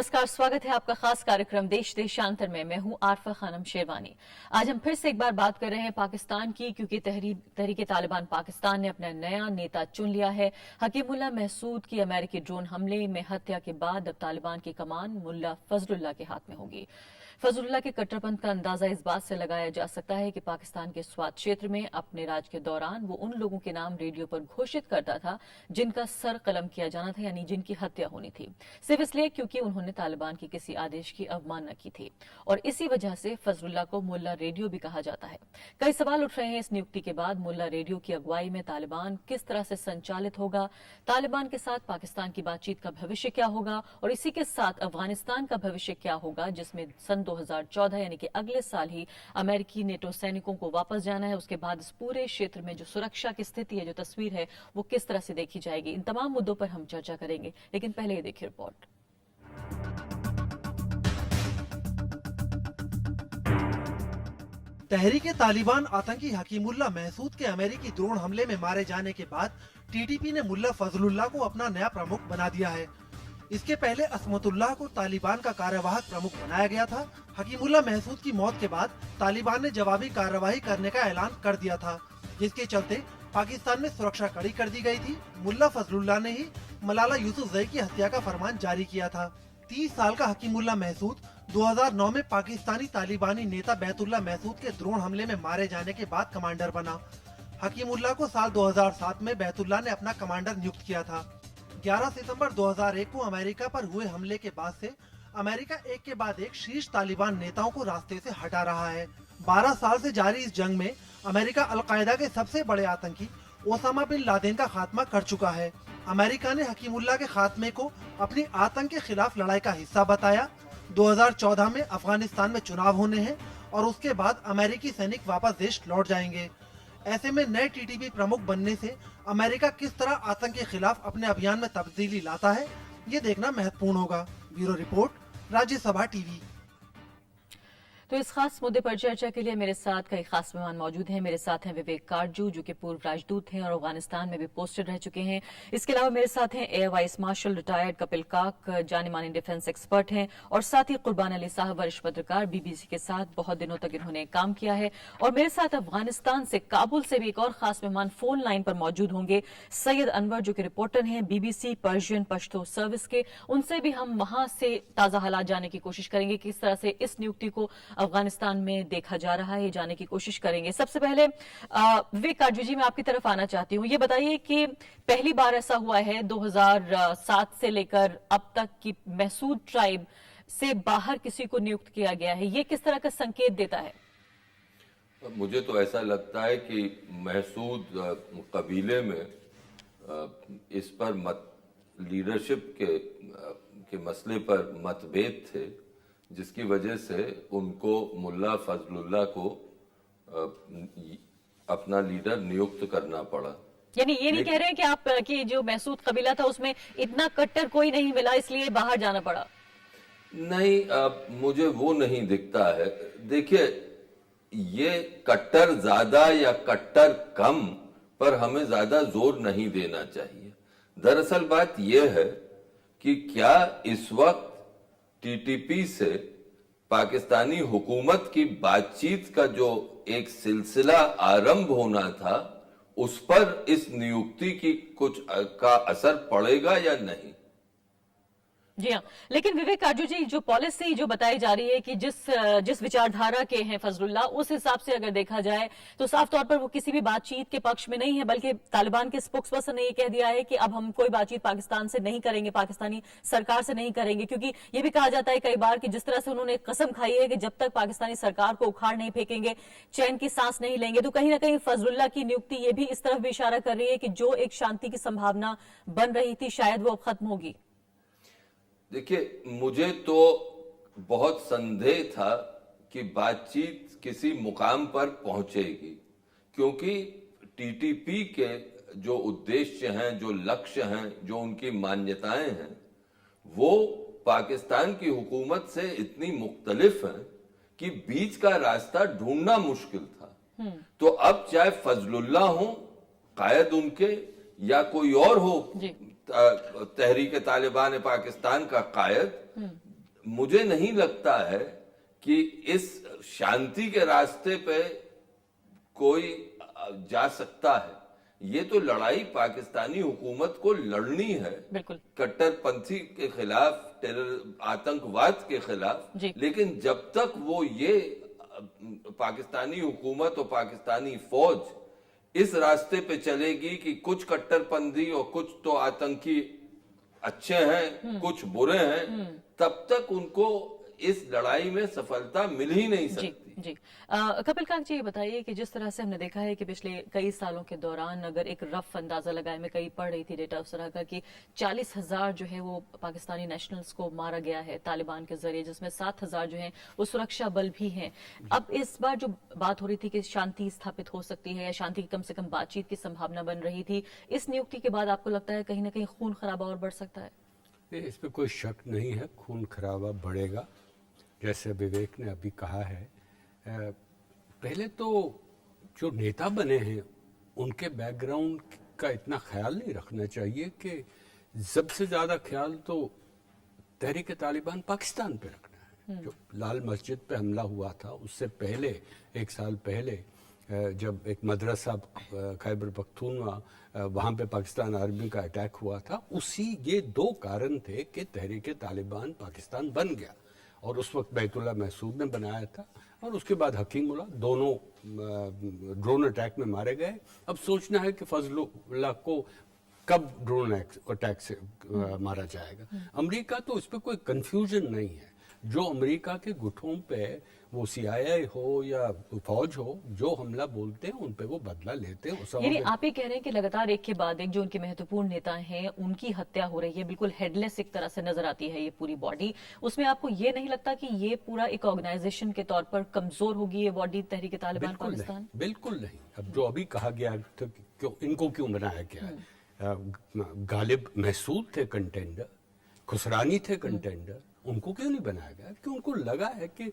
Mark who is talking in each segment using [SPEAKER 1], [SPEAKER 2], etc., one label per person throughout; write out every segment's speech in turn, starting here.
[SPEAKER 1] नमस्कार, स्वागत है आपका खास कार्यक्रम देश देशांतर में। मैं हूं आरफा खानम शेरवानी। आज हम फिर से एक बार बात कर रहे हैं पाकिस्तान की, क्योंकि तहरीके तालिबान पाकिस्तान ने अपना नया नेता चुन लिया है। हकीमुल्लाह महसूद की अमेरिकी ड्रोन हमले में हत्या के बाद अब तालिबान की कमान मुल्ला फजलुल्लाह के हाथ में होगी। फजलुल्लाह के कट्टरपंथ का अंदाजा इस बात से लगाया जा सकता है कि पाकिस्तान के स्वात क्षेत्र में अपने राज के दौरान वो उन लोगों के नाम रेडियो पर घोषित करता था जिनका सर कलम किया जाना था, यानी जिनकी हत्या होनी थी, सिर्फ इसलिए क्योंकि उन्होंने तालिबान के किसी आदेश की अवमानना की थी। और इसी वजह से फजलुल्लाह को मुल्ला रेडियो भी कहा जाता है। कई सवाल उठ रहे हैं इस नियुक्ति के बाद। मुल्ला रेडियो की अगुवाई में तालिबान किस तरह से संचालित होगा, तालिबान के साथ पाकिस्तान की बातचीत का भविष्य क्या होगा, और इसी के साथ अफगानिस्तान का भविष्य क्या होगा, जिसमें सन 2014 यानी कि अगले साल ही अमेरिकी नेटो सैनिकों को वापस जाना है। उसके बाद इस पूरे क्षेत्र में जो सुरक्षा की स्थिति है, जो तस्वीर है, वो किस तरह से देखी जाएगी। इन तमाम मुद्दों पर हम चर्चा करेंगे, लेकिन पहले ये देखिए रिपोर्ट।
[SPEAKER 2] तहरीके तालिबान आतंकी हकीमुल्लाह महसूद के अमेरिकी ड्रोन हमले में मारे जाने के बाद टीटीपी ने मुल्ला फजलुल्लाह को अपना नया प्रमुख बना दिया है। इसके पहले असमतुल्लाह को तालिबान का कार्यवाहक प्रमुख बनाया गया था। हकीमुल्लाह महसूद की मौत के बाद तालिबान ने जवाबी कार्रवाई करने का ऐलान कर दिया था, जिसके चलते पाकिस्तान में सुरक्षा कड़ी कर दी गई थी। मुल्ला फजलुल्लाह ने ही मलाला यूसुफजई की हत्या का फरमान जारी किया था। 30 साल का हकीमुल्लाह महसूद 2009 में पाकिस्तानी तालिबानी नेता बैतुल्लाह महसूद के ड्रोन हमले में मारे जाने के बाद कमांडर बना। हकीमुल्लाह को साल 2007 में बैतुल्लाह ने अपना कमांडर नियुक्त किया था। 11 सितंबर 2001 को अमेरिका पर हुए हमले के बाद से अमेरिका एक के बाद एक शीर्ष तालिबान नेताओं को रास्ते से हटा रहा है। 12 साल से जारी इस जंग में अमेरिका अलकायदा के सबसे बड़े आतंकी ओसामा बिन लादेन का खात्मा कर चुका है। अमेरिका ने हकीमुल्लाह के खात्मे को अपनी आतंक के खिलाफ लड़ाई का हिस्सा बताया। 2014 में अफगानिस्तान में चुनाव होने हैं और उसके बाद अमेरिकी सैनिक वापस देश लौट जाएंगे। ऐसे में नए टीटीपी प्रमुख बनने से अमेरिका किस तरह आतंक के खिलाफ अपने अभियान में तब्दीली लाता है, ये देखना महत्वपूर्ण होगा। Bureau report, Rajya Sabha TV.
[SPEAKER 1] तो इस खास मुद्दे पर चर्चा के लिए मेरे साथ कई खास मेहमान मौजूद हैं। मेरे साथ हैं विवेक काटजू, जो कि पूर्व राजदूत हैं और अफगानिस्तान में भी पोस्टेड रह चुके हैं। इसके अलावा मेरे साथ हैं air vice marshal retired Kapil काक, जाने माने डिफेंस एक्सपर्ट हैं, और साथ ही कुर्बान अली साहब, वरिष्ठ पत्रकार, बीबीसी के साथ बहुत दिनों तक इन्होंने काम किया है। और मेरे साथ अफगानिस्तान से, काबुल से भी एक और खास मेहमान फोन लाइन पर मौजूद होंगे, सैयद अनवर, जो कि रिपोर्टर हैं बीबीसी पर्शियन पश्तो सर्विस के। उनसे भी हम वहां से ताजा हालात जानने की कोशिश करेंगे, किस तरह से इस नियुक्ति को अफगानिस्तान में देखा जा रहा है, ये जानने की कोशिश करेंगे। सबसे पहले विवेक काटजू जी, मैं आपकी तरफ आना चाहती हूँ। ये बताइए कि पहली बार ऐसा हुआ है 2007 से लेकर अब तक कि महसूद ट्राइब से बाहर किसी को नियुक्त किया गया है, ये किस तरह का संकेत देता है?
[SPEAKER 3] मुझे तो ऐसा लगता है कि महसूद कबीले में इस पर लीडरशिप के मसले पर मतभेद थे, जिसकी वजह से उनको मुल्ला फजलुल्लाह को अपना लीडर नियुक्त करना पड़ा।
[SPEAKER 1] यानी ये नहीं कह रहे हैं कि आप कि जो महसूद कबीला था उसमें इतना कट्टर कोई नहीं मिला इसलिए बाहर जाना पड़ा?
[SPEAKER 3] नहीं, मुझे वो नहीं दिखता है। देखिए, ये कट्टर ज्यादा या कट्टर कम पर हमें ज्यादा जोर नहीं देना चाहिए। दरअसल बात यह है कि क्या इस वक्त टीटीपी से पाकिस्तानी हुकूमत की बातचीत का जो एक सिलसिला आरंभ होना था, उस पर इस नियुक्ति की कुछ का असर पड़ेगा या नहीं?
[SPEAKER 1] जी हाँ, लेकिन विवेक काटजू जी, जो पॉलिसी जो बताई जा रही है कि जिस विचारधारा के हैं फजलुल्लाह, उस हिसाब से अगर देखा जाए तो साफ तौर पर वो किसी भी बातचीत के पक्ष में नहीं है, बल्कि तालिबान के स्पोक्सपर्सन ने ये कह दिया है कि अब हम कोई बातचीत पाकिस्तान से नहीं करेंगे, पाकिस्तानी सरकार से नहीं करेंगे, क्योंकि ये भी कहा जाता है कई बार कि जिस तरह से उन्होंने कसम खाई है कि जब तक पाकिस्तानी सरकार को उखाड़ नहीं फेंकेंगे, चैन की सांस नहीं लेंगे। तो कहीं ना कहीं फजलुल्लाह की नियुक्ति ये भी इस तरफ भी इशारा कर रही है कि जो एक शांति की संभावना बन रही थी, शायद वो अब खत्म होगी।
[SPEAKER 3] देखिए, मुझे तो बहुत संदेह था कि बातचीत किसी मुकाम पर पहुंचेगी, क्योंकि टीटीपी के जो उद्देश्य हैं, जो लक्ष्य हैं, जो उनकी मान्यताएं हैं, वो पाकिस्तान की हुकूमत से इतनी मुख्तलिफ हैं कि बीच का रास्ता ढूंढना मुश्किल था। तो अब चाहे फजलुल्लाह हो कायद उनके, या कोई और हो तहरीक तालिबान पाकिस्तान का कायद, मुझे नहीं लगता है कि इस शांति के रास्ते पे कोई जा सकता है। ये तो लड़ाई पाकिस्तानी हुकूमत को लड़नी है,
[SPEAKER 1] बिल्कुल
[SPEAKER 3] कट्टरपंथी के खिलाफ, टेरर आतंकवाद के खिलाफ।
[SPEAKER 1] जी।
[SPEAKER 3] लेकिन जब तक वो ये पाकिस्तानी हुकूमत और पाकिस्तानी फौज इस रास्ते पे चलेगी कि कुछ कट्टरपंथी और कुछ तो आतंकी अच्छे हैं, कुछ बुरे हैं, तब तक उनको इस लड़ाई में सफलता मिल ही नहीं
[SPEAKER 1] जी
[SPEAKER 3] सकती।
[SPEAKER 1] जी कपिल काक जी, ये बताइए कि जिस तरह से हमने देखा है कि पिछले कई सालों के दौरान अगर एक रफ अंदाजा लगाए, मैं कहीं पढ़ रही थी डेटा उस तरह का कि 40,000 जो है वो पाकिस्तानी नेशनल्स को मारा गया है तालिबान के जरिए, जिसमें 7,000 जो है वो सुरक्षा बल भी हैं। अब इस बार जो बात हो रही थी कि शांति स्थापित हो सकती है या शांति की कम से कम बातचीत की संभावना बन रही थी, इस नियुक्ति के बाद आपको लगता है कहीं ना कहीं खून खराबा और बढ़ सकता है?
[SPEAKER 4] नहीं, इस पर कोई शक नहीं है, खून खराबा बढ़ेगा। जैसे विवेक ने अभी कहा है, पहले तो जो नेता बने हैं उनके बैकग्राउंड का इतना ख्याल नहीं रखना चाहिए कि सबसे ज़्यादा ख्याल तो तहरीक तालिबान पाकिस्तान पे रखना है। जो लाल मस्जिद पे हमला हुआ था उससे पहले, 1 साल पहले, जब एक मदरसा खैबर पख्तूनवा वहाँ पे पाकिस्तान आर्मी का अटैक हुआ था, ये 2 कारण थे कि तहरीक तालिबान पाकिस्तान बन गया। और उस वक्त बैतुल्ला महसूद ने बनाया था और उसके बाद हकीमुल्लाह, दोनों ड्रोन अटैक में मारे गए। अब सोचना है कि फजलुल्लाह को कब ड्रोन अटैक से मारा जाएगा। अमेरिका तो इस पर कोई कंफ्यूजन नहीं है। जो अमेरिका के गुठों पे वो CIA हो या फौज हो, जो हमला बोलते हैं उन पे वो बदला लेते हैं।
[SPEAKER 1] यानी आप ये कह रहे हैं कि लगातार एक के बाद एक जो उनके महत्वपूर्ण नेता हैं उनकी हत्या हो रही है, बिल्कुल हेडलेस एक तरह से नजर आती है ये पूरी बॉडी। उसमें आपको ये नहीं लगता कि ये पूरा एक ऑर्गेनाइजेशन के तौर पर कमजोर होगी ये बॉडी तहरीक तालिबान पाकिस्तान?
[SPEAKER 4] बिल्कुल नहीं। अब जो अभी कहा गया तो इनको क्यों बनाया गया? गालिब महसूद थे कंटेंडर, खुसरानी थे कंटेंडर, उनको क्यों नहीं बनाया गया? क्योंकि उनको लगा है कि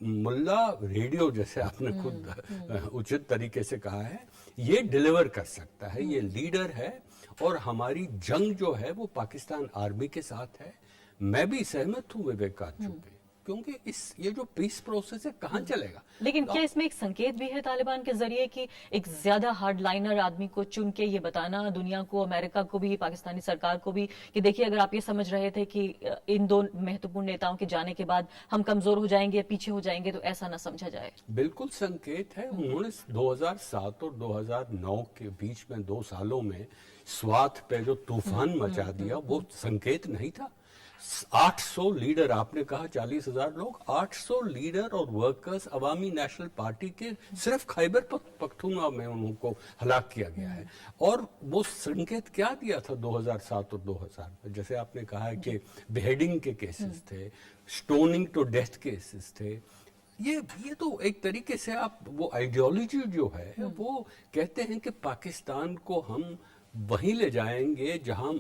[SPEAKER 4] मुल्ला रेडियो, जैसे आपने खुद उचित तरीके से कहा है, ये डिलीवर कर सकता है, ये लीडर है और हमारी जंग जो है वो पाकिस्तान आर्मी के साथ है। मैं भी सहमत हूँ विवेकानंद पे, क्योंकि ये जो पीस प्रोसेस है कहाँ चलेगा?
[SPEAKER 1] लेकिन क्या इसमें एक संकेत भी है तालिबान के जरिए कि एक ज्यादा हार्डलाइनर आदमी को चुन के ये बताना दुनिया को, अमेरिका को भी, पाकिस्तानी सरकार को भी कि देखिए अगर आप ये समझ रहे थे कि इन 2 महत्वपूर्ण नेताओं के जाने के बाद हम कमजोर हो जाएंगे या पीछे हो जाएंगे, तो ऐसा ना समझा जाए?
[SPEAKER 4] बिल्कुल संकेत है। उन्होंने 2007 और 2009 के बीच में 2 सालों में स्वात पे जो तूफान मचा दिया, वो संकेत नहीं था? 800 लीडर, आपने कहा 40,000 लोग, 800 लीडर और वर्कर्स अवामी नेशनल पार्टी के सिर्फ खैबर पख्तूनख्वा में उनको हलाक किया गया है। और वो संकेत क्या दिया था 2007 और 2000 में? जैसे आपने कहा है कि बेहेडिंग के केसेस थे, स्टोनिंग टू डेथ केसेस थे। ये तो एक तरीके से आप वो आइडियोलॉजी जो है वो कहते हैं कि पाकिस्तान को हम वहीं ले जाएंगे जहां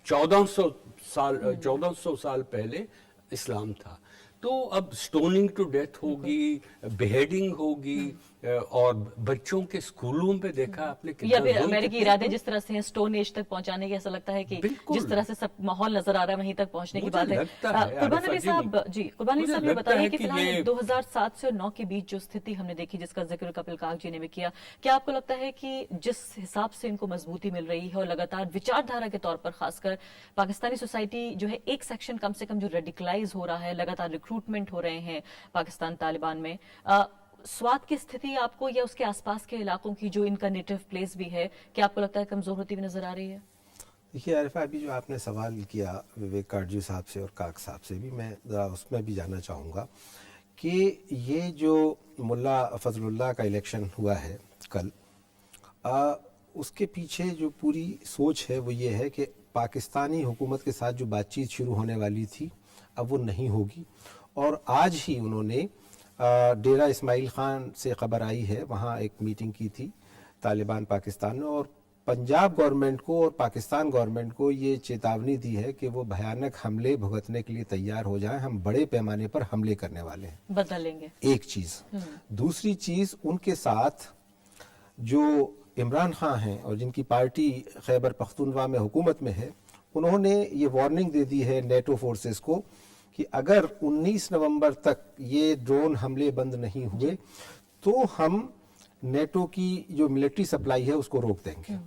[SPEAKER 4] 1400 साल पहले इस्लाम था। तो अब स्टोनिंग टू डेथ होगी, बेहेडिंग होगी, और बच्चों के स्कूलों पे देखा आपने
[SPEAKER 1] या फिर अमेरिकी इरादे जिस तरह से हैं स्टोन एज तक पहुंचाने के, ऐसा लगता है कि जिस तरह से सब माहौल नजर आ रहा है वहीं तक पहुंचने की बात है। कुर्बान अली साहब, जी कुर्बान अली साहब ने बताया कि फिलहाल 2007 से 9 के बीच जो स्थिति हमने देखी, जिसका जिक्र कपिल काक जी ने भी किया, क्या आपको लगता है कि जिस हिसाब से इनको मजबूती मिल रही है और लगातार विचारधारा के तौर पर खासकर पाकिस्तानी सोसाइटी जो है एक सेक्शन कम से कम जो रेडिकलाइज हो रहा है, लगातार रिक्रूटमेंट हो रहे हैं पाकिस्तान तालिबान में, स्वात की स्थिति आपको या उसके आसपास के इलाकों की जो इनका नेटिव प्लेस भी है, क्या आपको लगता है कमजोर होती हुई नजर आ रही है?
[SPEAKER 5] देखिए आरिफा, अभी जो आपने सवाल किया विवेक काटजू साहब से और काक साहब से भी, मैं ज़रा उसमें भी जानना चाहूँगा कि ये जो मुल्ला फजलुल्लाह का इलेक्शन हुआ है कल, उसके पीछे जो पूरी सोच है वो ये है कि पाकिस्तानी हुकूमत के साथ जो बातचीत शुरू होने वाली थी अब वो नहीं होगी। और आज ही उन्होंने डेरा इस्माइल ख़ान से ख़बर आई है, वहाँ एक मीटिंग की थी तालिबान पाकिस्तान ने, और पंजाब गवर्नमेंट को और पाकिस्तान गवर्नमेंट को ये चेतावनी दी है कि वो भयानक हमले भुगतने के लिए तैयार हो जाएं, हम बड़े पैमाने पर हमले करने वाले हैं,
[SPEAKER 1] बदला लेंगे।
[SPEAKER 5] एक चीज़। दूसरी चीज़, उनके साथ जो इमरान खान हैं और जिनकी पार्टी खैबर पख्तूनख्वा में हुकूमत में है, उन्होंने ये वार्निंग दे दी है नेटो फोर्सेस को कि अगर 19 नवंबर तक ये ड्रोन हमले बंद नहीं हुए तो हम नेटो की जो मिलिट्री सप्लाई है उसको रोक देंगे।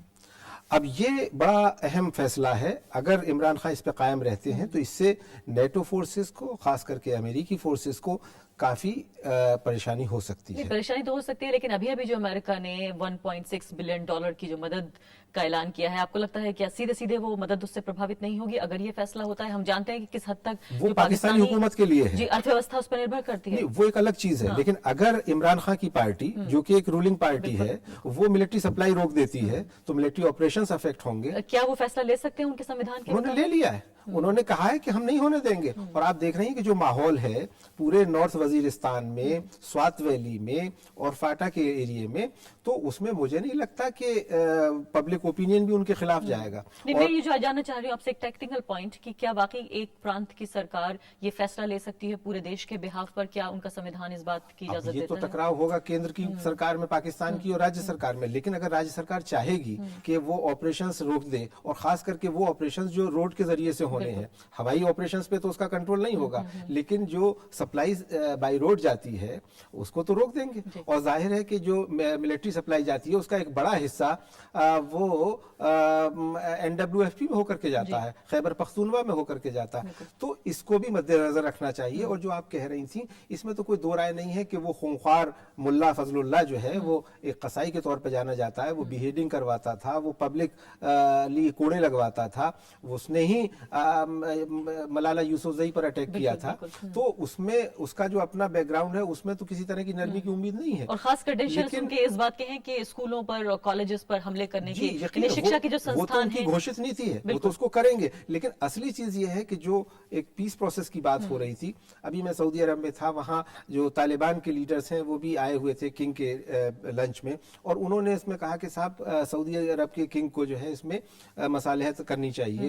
[SPEAKER 5] अब ये बड़ा अहम फैसला है। अगर इमरान खान इस पे कायम रहते हैं तो इससे नेटो फोर्सेस को, खास करके अमेरिकी फोर्सेस को काफी परेशानी हो सकती है।
[SPEAKER 1] परेशानी तो हो सकती है, लेकिन अभी जो अमेरिका ने 1.6 बिलियन डॉलर की जो मदद का ऐलान किया है, आपको लगता है क्या सीधे सीधे वो मदद उससे प्रभावित नहीं होगी अगर ये फैसला होता है? हम जानते हैं कि किस हद तक
[SPEAKER 5] वो
[SPEAKER 1] जो
[SPEAKER 5] पाकिस्तानी हुकूमत के लिए है
[SPEAKER 1] जी अर्थव्यवस्था उस पर निर्भर करती है।
[SPEAKER 5] नहीं, वो एक अलग चीज है। लेकिन अगर इमरान खान की पार्टी, जो कि एक रूलिंग पार्टी है, वो मिलिट्री सप्लाई रोक देती है तो मिलिट्री ऑपरेशंस अफेक्ट होंगे।
[SPEAKER 1] क्या वो फैसला ले सकते हैं उनके संविधान के
[SPEAKER 5] उन्होंने ले लिया है। उन्होंने कहा है कि हम नहीं होने देंगे। और आप देख रहे हैं कि जो माहौल है पूरे नॉर्थ वजीरिस्तान में, स्वात वैली में और फाटा के एरिया में, तो उसमें मुझे नहीं लगता कि पब्लिक ओपिनियन भी उनके खिलाफ जाएगा।
[SPEAKER 1] नहीं, मैं ये जो जानना चाह रही हूँ आपसे एक टेक्निकल पॉइंट कि क्या वाकई एक प्रांत की सरकार ये फैसला ले सकती है पूरे देश के बिहाफ पर? क्या उनका संविधान इस बात की इजाजत
[SPEAKER 5] ये
[SPEAKER 1] देता
[SPEAKER 5] तो
[SPEAKER 1] है?
[SPEAKER 5] टकराव होगा केंद्र की सरकार में, पाकिस्तान की और राज्य सरकार में। लेकिन अगर राज्य सरकार चाहेगी कि वो ऑपरेशंस रोक दे, और खास करके वो ऑपरेशंस जो रोड के जरिए से होने हैं, हवाई ऑपरेशंस पे तो उसका कंट्रोल नहीं होगा, लेकिन जो सप्लाईज बाय रोड जाती है उसको तो रोक देंगे। और जाहिर है कि जो मिलिट्री सप्लाई जाती है उसका एक बड़ा हिस्सा वो NWFP में होकर के जाता है, खैबर पख्तूनवा में होकर के जाता है। तो इसको भी मद्देनजर रखना चाहिए। और जो आप कह रही थी, इसमें तो कोई दो राय नहीं है कि वो खूंखार मुल्ला फजलुल्लाह जो है वो एक कसाई के तौर पर जाना जाता है। वो बिहेडिंग करवाता था, वो पब्लिक लिए कोड़े लगवाता था, उसने ही मलाला यूसुफजई पर अटैक किया था। तो उसमें उसका जो अपना बैकग्राउंड है उसमें तो किसी तरह की नरमी की उम्मीद नहीं है।
[SPEAKER 1] और खास क्रेडेंशियल्स उनके इस बात के हैं कि स्कूलों पर और कॉलेजेस पर हमले करने की, शिक्षा की जो
[SPEAKER 5] वो तो
[SPEAKER 1] संस्थान
[SPEAKER 5] उनकी
[SPEAKER 1] है
[SPEAKER 5] घोषित नीति है, वो तो उसको करेंगे। लेकिन असली चीज ये है कि जो एक पीस प्रोसेस की बात हो रही थी, अभी मैं सऊदी अरब में था, वहां जो तालिबान के लीडर्स हैं वो भी आए हुए थे किंग के लंच में, और उन्होंने इसमें कहा कि साहब सऊदी अरब के किंग को जो है इसमें मसालहत करनी चाहिए,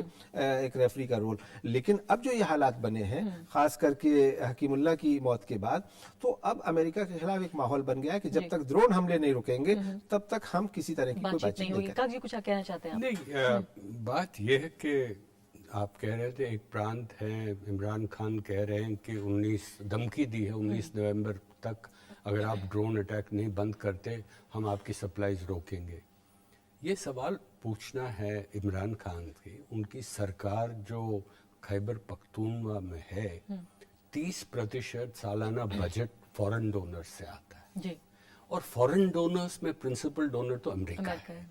[SPEAKER 5] एक रेफरी का रोल। लेकिन अब जो ये हालात बने हैं, खास करके हकीमुल्लाह की मौत के बाद, तो अब अमेरिका के खिलाफ एक माहौल बन गया है कि जब तक ड्रोन हमले नहीं रुकेंगे तब तक हम किसी तरह की कोई
[SPEAKER 1] बातचीत
[SPEAKER 5] बातचीत
[SPEAKER 1] नहीं
[SPEAKER 5] नहीं
[SPEAKER 1] होगी।
[SPEAKER 5] करेंगे।
[SPEAKER 1] काजी कुछ कहना चाहते हैं आप?
[SPEAKER 4] नहीं, बात यह है कि आप कह रहे थे एक प्रांत है, इमरान खान कह रहे हैं कि 19 धमकी दी है 19 नवंबर तक अगर आप ड्रोन अटैक नहीं बंद करते हम आपकी सप्लाईज रोकेंगे। ये सवाल पूछना है इमरान खान की। उनकी सरकार जो खैबर पख्तूनवा में है, 30% सालाना बजट फॉरेन डोनर से आता है
[SPEAKER 1] जी,
[SPEAKER 4] और फॉरेन डोनर्स में प्रिंसिपल डोनर तो अमेरिका है।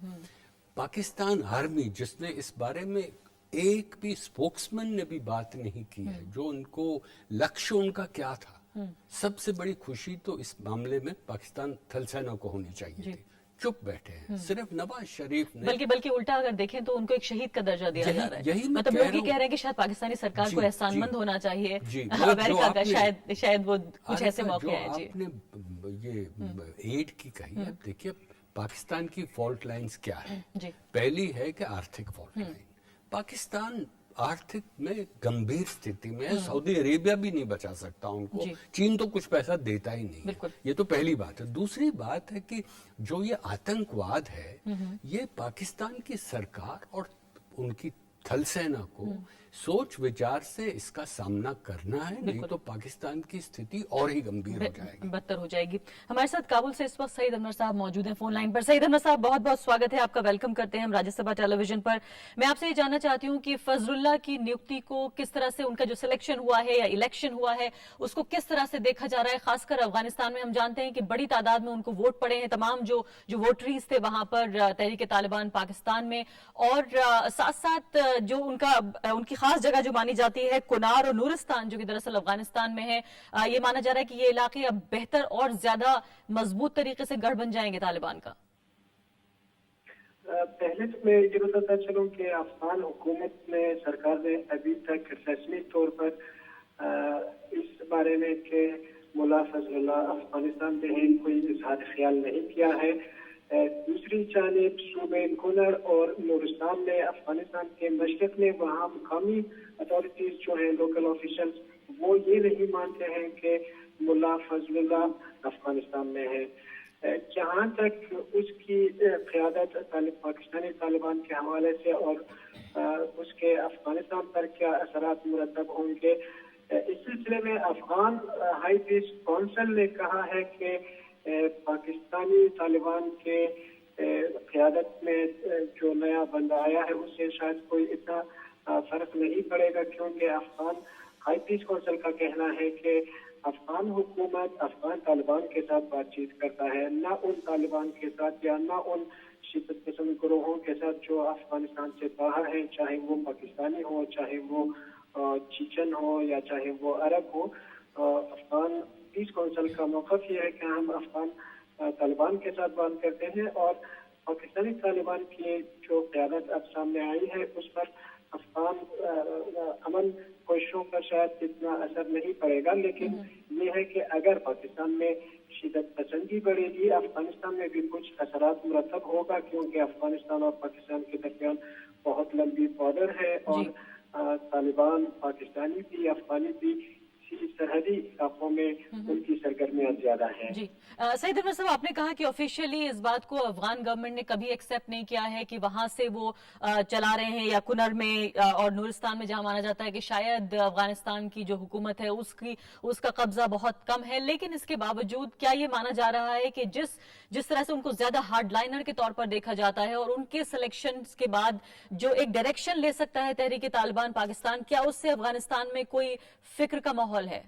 [SPEAKER 4] पाकिस्तान आर्मी, जिसने इस बारे में एक भी स्पोक्समैन ने भी बात नहीं की है, जो उनको लक्ष्य उनका क्या था। सबसे बड़ी खुशी तो इस मामले में पाकिस्तान थल सेना को होनी चाहिए थी। चुप बैठे हैं, सिर्फ नवाज शरीफ ने
[SPEAKER 1] बल्कि उल्टा अगर देखें तो उनको एक शहीद का दर्जा दिया जा रहा है।
[SPEAKER 4] यही मैं
[SPEAKER 1] मतलब
[SPEAKER 4] कह
[SPEAKER 1] लोग ये
[SPEAKER 4] रहा
[SPEAKER 1] कह रहे हैं कि शायद पाकिस्तानी सरकार
[SPEAKER 4] जी,
[SPEAKER 1] को एहसानमंद
[SPEAKER 4] जी,
[SPEAKER 1] होना चाहिए
[SPEAKER 4] जी,
[SPEAKER 1] अमेरिका का,
[SPEAKER 4] आपने-
[SPEAKER 1] शायद वो कुछ ऐसे
[SPEAKER 4] जो
[SPEAKER 1] मौके हैं। जी,
[SPEAKER 4] आपने ये एड की कही है, देखिए पाकिस्तान की फॉल्ट लाइंस क्या है।
[SPEAKER 1] जी,
[SPEAKER 4] पहली है कि आर्थिक फॉल्ट लाइन। पाकिस्तान आर्थिक में गंभीर स्थिति में है, सऊदी अरेबिया भी नहीं बचा सकता उनको,
[SPEAKER 1] जी।
[SPEAKER 4] चीन तो कुछ पैसा देता ही नहीं
[SPEAKER 1] बिल्कुल।
[SPEAKER 4] है। ये तो पहली बात है। दूसरी बात है कि जो ये आतंकवाद है, ये पाकिस्तान की सरकार और उनकी थल सेना को सोच विचार से इसका सामना करना है, नहीं तो पाकिस्तान की स्थिति और ही गंभीर हो जाएगी,
[SPEAKER 1] बदतर हो जाएगी। हमारे साथ काबुल से इस वक्त सईद अनवर साहब मौजूद हैं फोन लाइन पर। सईद अनवर साहब, बहुत बहुत स्वागत है आपका, वेलकम करते हैं हम राज्यसभा टेलीविजन पर। मैं आपसे ये जानना चाहती हूँ कि फजलुल्लाह की नियुक्ति को किस तरह से, उनका जो सिलेक्शन हुआ है या इलेक्शन हुआ है, उसको किस तरह से देखा जा रहा है? खासकर अफगानिस्तान में हम जानते हैं कि बड़ी तादाद में उनको वोट पड़े हैं, तमाम जो वोटरीज थे वहां पर तहरीक तालिबान पाकिस्तान में, और साथ साथ जो उनकी खास जगह जो मानी जाती है कुनार और नूरिस्तान, जो कि दरअसल अफगानिस्तान में है, ये माना जा रहा है कि ये इलाके अब बेहतर और ज्यादा मजबूत तरीके से गढ़ बन जाएंगे तालिबान का।
[SPEAKER 6] पहले तो मैं ये बताता चलूं कि अफगान हुकूमत ने, सरकार ने अभी तक रस्मी तौर पर इस बारे में कि मुल्ला फजलुल्लाह अफगानिस्तान में है कोई इजहार ख्याल नहीं किया है। दूसरी जानिब सूबे कुनर और नूरिस्तान में अफगानिस्तान के मशरक में वहाँ मुकामी अथॉरिटीज जो हैं, लोकल ऑफिशियल्स, वो ये नहीं मानते हैं कि मुल्ला फजलुल्लाह अफगानिस्तान में है। जहाँ तक उसकी क़यादत पाकिस्तानी तालिबान के हवाले से और उसके अफगानिस्तान पर क्या असरात मुरतब होंगे, इस सिलसिले में अफगान हाई पीस काउंसिल ने कहा है कि पाकिस्तानी तालिबान के क़यादत में जो नया बंदा आया है उससे शायद कोई इतना फर्क नहीं पड़ेगा, क्योंकि अफगान हाई पीस काउंसिल का कहना है कि अफगान हुकूमत अफगान तालिबान के साथ बातचीत करता है, न उन तालिबान के साथ या न उन शिद्दत पसंद ग्रोहों के साथ जो अफगानिस्तान से बाहर हैं, चाहे वो पाकिस्तानी हो, चाहे वो चीचन हो या चाहे वो अरब हो। अफगान पीस काउंसिल का मौक़िफ़ ये है कि हम अफगान तालिबान के साथ बात करते हैं और पाकिस्तानी तालिबान की जो क़यादत अब सामने आई है उस पर अफगान अमन कोशिशों पर शायद इतना असर नहीं पड़ेगा, लेकिन ये है कि अगर पाकिस्तान में शिद्दत पसंदी बढ़ेगी, अफगानिस्तान में भी कुछ असरात मुरतब होगा, क्योंकि अफगानिस्तान और पाकिस्तान के दरमियान बहुत लंबी बॉर्डर है और तालिबान पाकिस्तानी भी अफगानी भी सरहदी इलाकों में उनकी सरगर्मियां ज्यादा हैं।
[SPEAKER 1] जी सईद अहमद साहब, आपने कहा कि ऑफिशियली इस बात को अफगान गवर्नमेंट ने कभी एक्सेप्ट नहीं किया है कि वहां से वो चला रहे हैं, या कुनर में और नूरिस्तान में जहां माना जाता है कि शायद अफगानिस्तान की जो हुकूमत है उसका कब्जा बहुत कम है, लेकिन इसके बावजूद क्या ये माना जा रहा है कि जिस तरह से उनको ज्यादा हार्डलाइनर के तौर पर देखा जाता है और उनके सिलेक्शन के बाद जो एक डायरेक्शन ले सकता है तहरीक तालिबान पाकिस्तान, क्या उससे अफगानिस्तान में कोई फिक्र का माहौल है?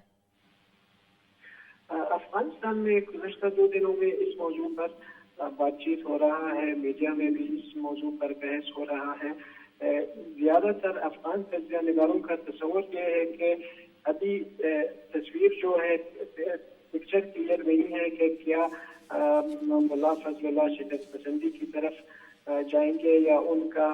[SPEAKER 6] अफगानिस्तान में गुज़श्ता 2 दिनों में इस मौजू पर बातचीत हो रहा है, मीडिया में भी इस मौजू पर बहस हो रहा है। ज्यादातर अफगान तज्ज़िया निगारों का तस्वर ये है कि अभी तस्वीर जो है, पिक्चर क्लियर नहीं है कि क्या मुल्ला फजलुल्लाह शिद्दत पसंदी की तरफ जाएंगे या उनका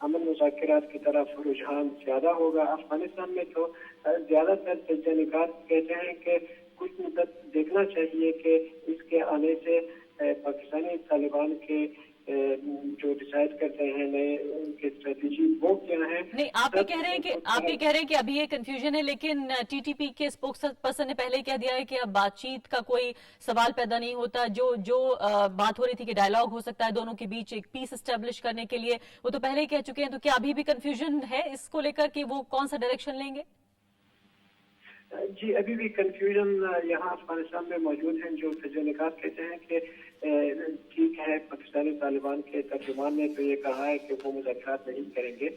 [SPEAKER 6] अमन मुज़ाकरात की तरफ रुझान ज्यादा होगा। अफगानिस्तान में तो ज्यादातर तज्ज़िया निगार कहते हैं कि कुछ मुद्दत देखना चाहिए कि इसके आने से पाकिस्तानी तालिबान के जो डिसाइड करते हैं नए उनके स्ट्रेटेजी वो क्या है।
[SPEAKER 1] नहीं, आप ये कह रहे हैं कि अभी ये कंफ्यूजन है, लेकिन टीटीपी के स्पोक्स पर्सन ने पहले कह दिया है कि अब बातचीत का कोई सवाल पैदा नहीं होता। जो बात हो रही थी कि डायलॉग हो सकता है दोनों के बीच एक पीस एस्टेब्लिश करने के लिए, वो तो पहले ही कह चुके हैं। तो क्या अभी भी कंफ्यूजन है इसको लेकर कि वो कौन सा डायरेक्शन लेंगे?
[SPEAKER 6] जी, अभी भी कंफ्यूजन यहाँ अफगानिस्तान में मौजूद हैं। जो तजर्बाकार कहते हैं कि ठीक है, पाकिस्तानी तालिबान के तर्जुमान ने तो ये कहा है कि वो मुज़ाकरात नहीं करेंगे,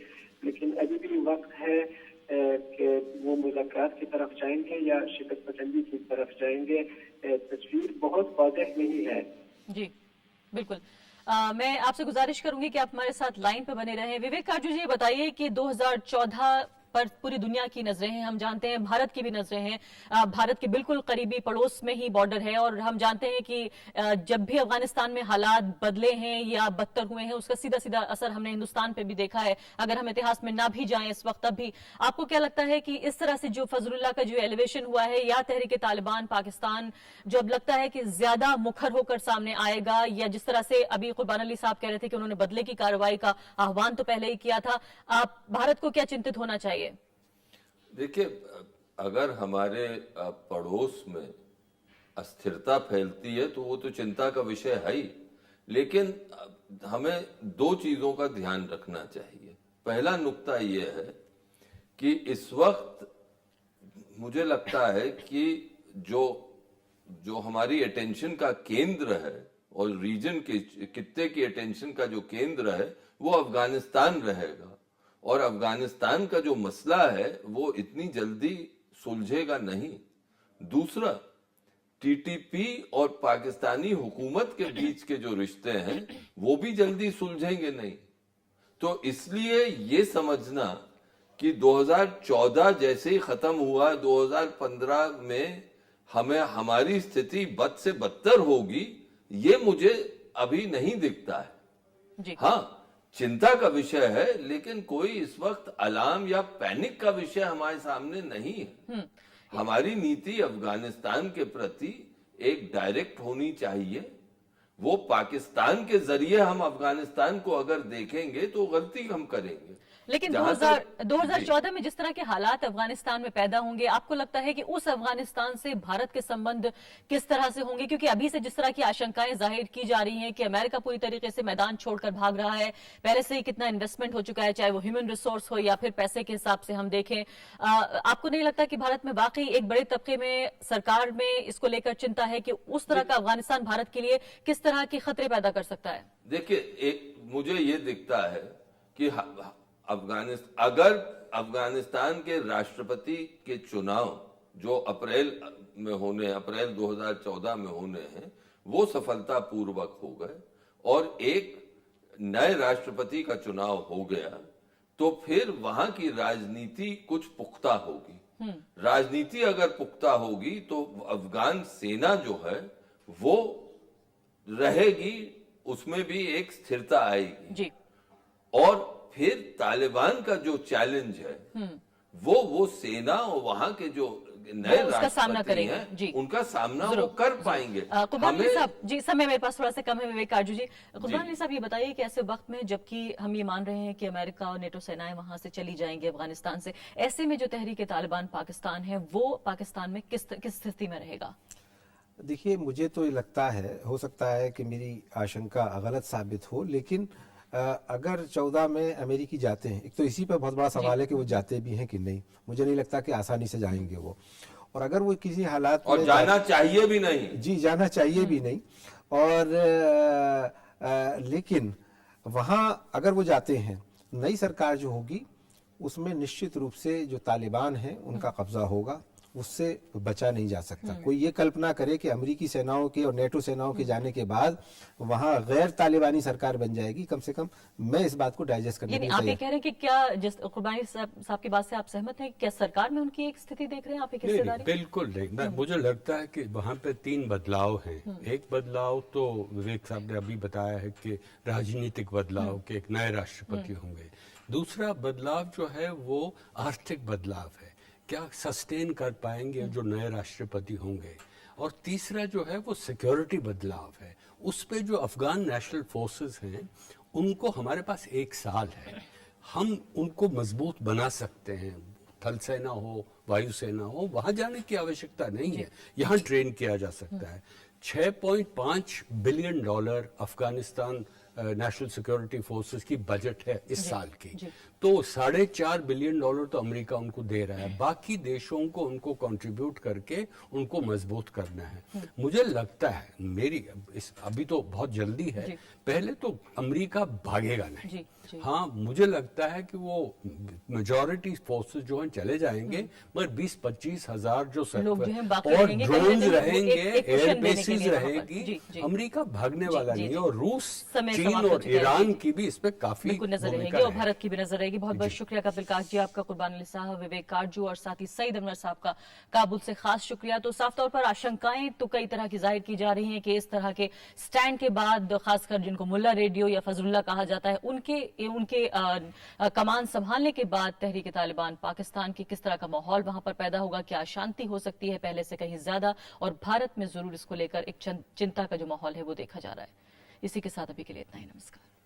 [SPEAKER 6] लेकिन अभी भी वक्त है कि वो मुज़ाकरात की तरफ जाएंगे या शिद्दत पसंदी की तरफ जाएंगे। तस्वीर बहुत वाज़ेह नहीं है।
[SPEAKER 1] जी बिल्कुल। मैं आपसे गुजारिश करूंगी कि आप हमारे साथ लाइन पर बने रहें। विवेक काजू जी, बताइए कि 2014 पर पूरी दुनिया की नजरें हैं, हम जानते हैं भारत की भी नजरें हैं। भारत के बिल्कुल करीबी पड़ोस में ही बॉर्डर है और हम जानते हैं कि जब भी अफगानिस्तान में हालात बदले हैं या बदतर हुए हैं उसका सीधा सीधा असर हमने हिंदुस्तान पे भी देखा है, अगर हम इतिहास में ना भी जाएं इस वक्त तब भी। आपको क्या लगता है कि इस तरह से जो फजलुल्लाह का जो एलिवेशन हुआ है, या तहरीक तालिबान पाकिस्तान जो अब लगता है कि ज्यादा मुखर होकर सामने आएगा, या जिस तरह से अभी कुर्बान अली साहब कह रहे थे कि उन्होंने बदले की कार्रवाई का आह्वान तो पहले ही किया था, आप भारत को क्या चिंतित होना चाहिए?
[SPEAKER 3] देखिए, अगर हमारे पड़ोस में अस्थिरता फैलती है तो वो तो चिंता का विषय है ही, लेकिन हमें 2 चीजों का ध्यान रखना चाहिए। पहला नुक्ता ये है कि इस वक्त मुझे लगता है कि जो हमारी अटेंशन का केंद्र है और रीजन के खित्ते की अटेंशन का जो केंद्र है वो अफगानिस्तान रहेगा, और अफगानिस्तान का जो मसला है वो इतनी जल्दी सुलझेगा नहीं। दूसरा, टीटीपी और पाकिस्तानी हुकूमत के बीच के जो रिश्ते हैं वो भी जल्दी सुलझेंगे नहीं। तो इसलिए ये समझना कि 2014 जैसे ही खत्म हुआ 2015 में हमारी स्थिति बद से बदतर होगी, ये मुझे अभी नहीं दिखता है।
[SPEAKER 1] जी।
[SPEAKER 3] हाँ, चिंता का विषय है, लेकिन कोई इस वक्त अलार्म या पैनिक का विषय हमारे सामने नहीं है। हमारी नीति अफगानिस्तान के प्रति एक डायरेक्ट होनी चाहिए। वो पाकिस्तान के जरिए हम अफगानिस्तान को अगर देखेंगे तो गलती हम करेंगे।
[SPEAKER 1] लेकिन
[SPEAKER 3] जहां
[SPEAKER 1] 2014 में जिस तरह के हालात अफगानिस्तान में पैदा होंगे, आपको लगता है कि उस अफगानिस्तान से भारत के संबंध किस तरह से होंगे? क्योंकि अभी से जिस तरह की आशंकाएं जाहिर की जा रही हैं कि अमेरिका पूरी तरीके से मैदान छोड़कर भाग रहा है, पहले से ही कितना इन्वेस्टमेंट हो चुका है, चाहे वो ह्यूमन रिसोर्स हो या फिर पैसे के हिसाब से हम देखें, आपको नहीं लगता कि भारत में वाकई एक बड़े तबके में सरकार में इसको लेकर चिंता है कि उस तरह का अफगानिस्तान भारत के लिए किस तरह के खतरे पैदा कर सकता है?
[SPEAKER 3] देखिए, मुझे ये दिखता है कि अगर अफगानिस्तान के राष्ट्रपति के चुनाव जो अप्रैल 2014 में होने हैं, वो सफलतापूर्वक हो गए और एक नए राष्ट्रपति का चुनाव हो गया, तो फिर वहां की राजनीति कुछ पुख्ता होगी। राजनीति अगर पुख्ता होगी तो अफगान सेना जो है वो रहेगी, उसमें भी एक स्थिरता आएगी
[SPEAKER 1] जी।
[SPEAKER 3] और फिर तालिबान का जो चैलेंज है वो सेना और वहां के जो नए राष्ट्रपति हैं
[SPEAKER 1] जी।
[SPEAKER 3] उनका सामना वो कर पाएंगे।
[SPEAKER 1] कुर्बान अली साहब जी, समय मेरे पास थोड़ा सा कम है, विवेक काटजू जी। कुर्बान अली साहब, ये बताइए कि ऐसे वक्त में जबकि हम ये मान रहे हैं कि अमेरिका और नेटो सेनाएं वहां से चली जाएंगी अफगानिस्तान से, ऐसे में जो तहरीक तालिबान पाकिस्तान है वो पाकिस्तान में किस स्थिति में रहेगा?
[SPEAKER 5] देखिए, मुझे तो ये लगता है, हो सकता है कि मेरी आशंका गलत साबित हो, लेकिन अगर 14 में अमेरिकी जाते हैं, एक तो इसी पर बहुत बड़ा सवाल है कि वो जाते भी हैं कि नहीं। मुझे नहीं लगता कि आसानी से जाएंगे वो, और अगर वो किसी हालात
[SPEAKER 3] और
[SPEAKER 5] में
[SPEAKER 3] जाना चाहिए भी नहीं।
[SPEAKER 5] जी, जाना चाहिए भी नहीं। और लेकिन वहां अगर वो जाते हैं, नई सरकार जो होगी उसमें निश्चित रूप से जो तालिबान है उनका कब्जा होगा, उससे बचा नहीं जा सकता। कोई ये कल्पना करे कि अमेरिकी सेनाओं के और नेटो सेनाओं के जाने के बाद वहां गैर तालिबानी सरकार बन जाएगी, कम से कम मैं इस बात को डाइजेस्ट करने के लिए
[SPEAKER 1] आप ये कह रहे हैं कि क्या, जिस कुर्बानी साहब की बात से आप सहमत हैं, क्या सरकार में उनकी एक स्थिति देख रहे हैं आप, एक हिस्सेदारी?
[SPEAKER 4] बिल्कुल नहीं। मुझे लगता है कि वहां पे 3 बदलाव हैं। एक बदलाव तो विवेक साहब ने अभी बताया है कि राजनीतिक बदलाव के एक नए राष्ट्रपति होंगे। दूसरा बदलाव जो है वो आर्थिक बदलाव है, क्या सस्टेन कर पाएंगे जो नए राष्ट्रपति होंगे। और तीसरा जो है वो सिक्योरिटी बदलाव है, उस पे जो अफगान नेशनल फोर्सेस हैं उनको हमारे पास 1 साल है, हम उनको मजबूत बना सकते हैं। थल सेना हो, वायुसेना हो, वहां जाने की आवश्यकता नहीं है, यहाँ ट्रेन किया जा सकता है। $6.5 billion Afghanistan national security forces की बजट है इस साल की, तो $4.5 बिलियन तो अमेरिका उनको दे रहा है। बाकी देशों को उनको कंट्रीब्यूट करके उनको मजबूत करना है। मुझे लगता है, मेरी अभी तो बहुत जल्दी है, पहले तो अमेरिका भागेगा नहीं। हाँ, मुझे लगता है कि वो मेजॉरिटी फोर्सेस जो हैं चले जाएंगे, मगर 20-25 हजार जो और ड्रोन्स रहेंगे, एयर बेसिस रहेगी, अमेरिका भागने वाला नहीं है। और रूस, चीन और ईरान की भी इस पे काफी
[SPEAKER 1] नजर रहेगी और भारत की भी नजर रहेगी। बहुत बहुत शुक्रिया कपिल काक जी आपका, कुर्बान अली साहब, विवेक काटजू और साथ ही सईद अनवर साहब का काबुल से खास शुक्रिया। तो साफ तौर पर आशंकाएं तो कई तरह की जाहिर की जा रही हैं कि इस तरह के स्टैंड के बाद, खासकर जिनको मुल्ला रेडियो या फजलुल्लाह कहा जाता है, उनके कमान संभालने के बाद तहरीक तालिबान पाकिस्तान की किस तरह का माहौल वहां पर पैदा होगा, क्या अशांति हो सकती है पहले से कहीं ज्यादा, और भारत में जरूर इसको लेकर एक चिंता का जो माहौल है वो देखा जा रहा है। इसी के साथ अभी के लिए इतना ही, नमस्कार।